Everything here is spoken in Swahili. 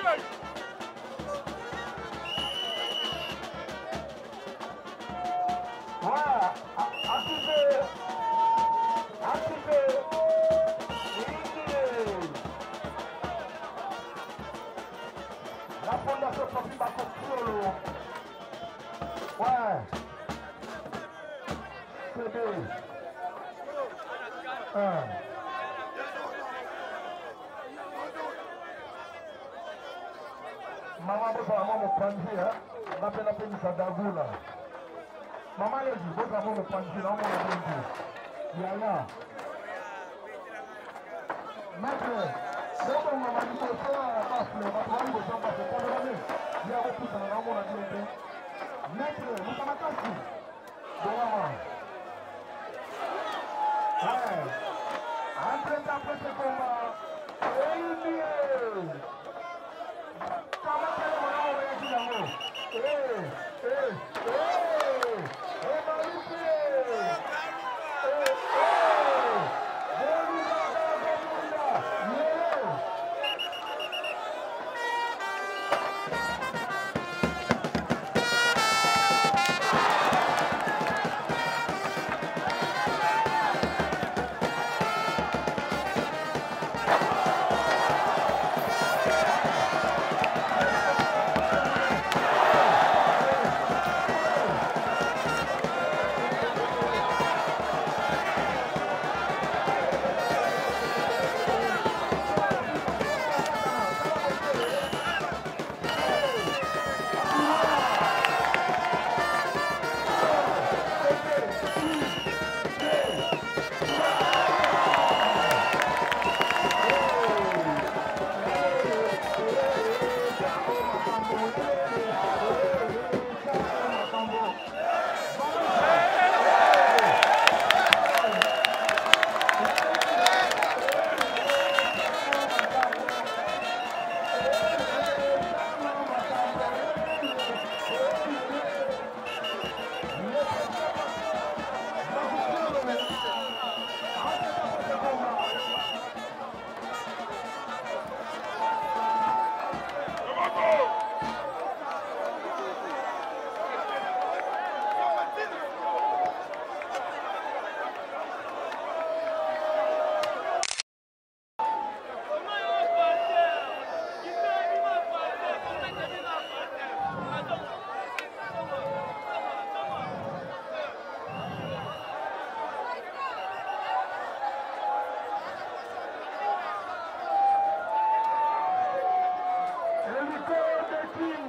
La Fondation Papi Bako Piolo. Ouais. C'est bien. Mama bosa mama panzi ha. Napenda peni sadagula. Mama lezi bosa mama panzi na mama panzi. Yana. Maître, donc mama ni bosa basle, mama bosa basle kwa nini? Ya waputa na mama na ndio. Maître, mtamakasi. Mama. Ouais. Après ce combat, King.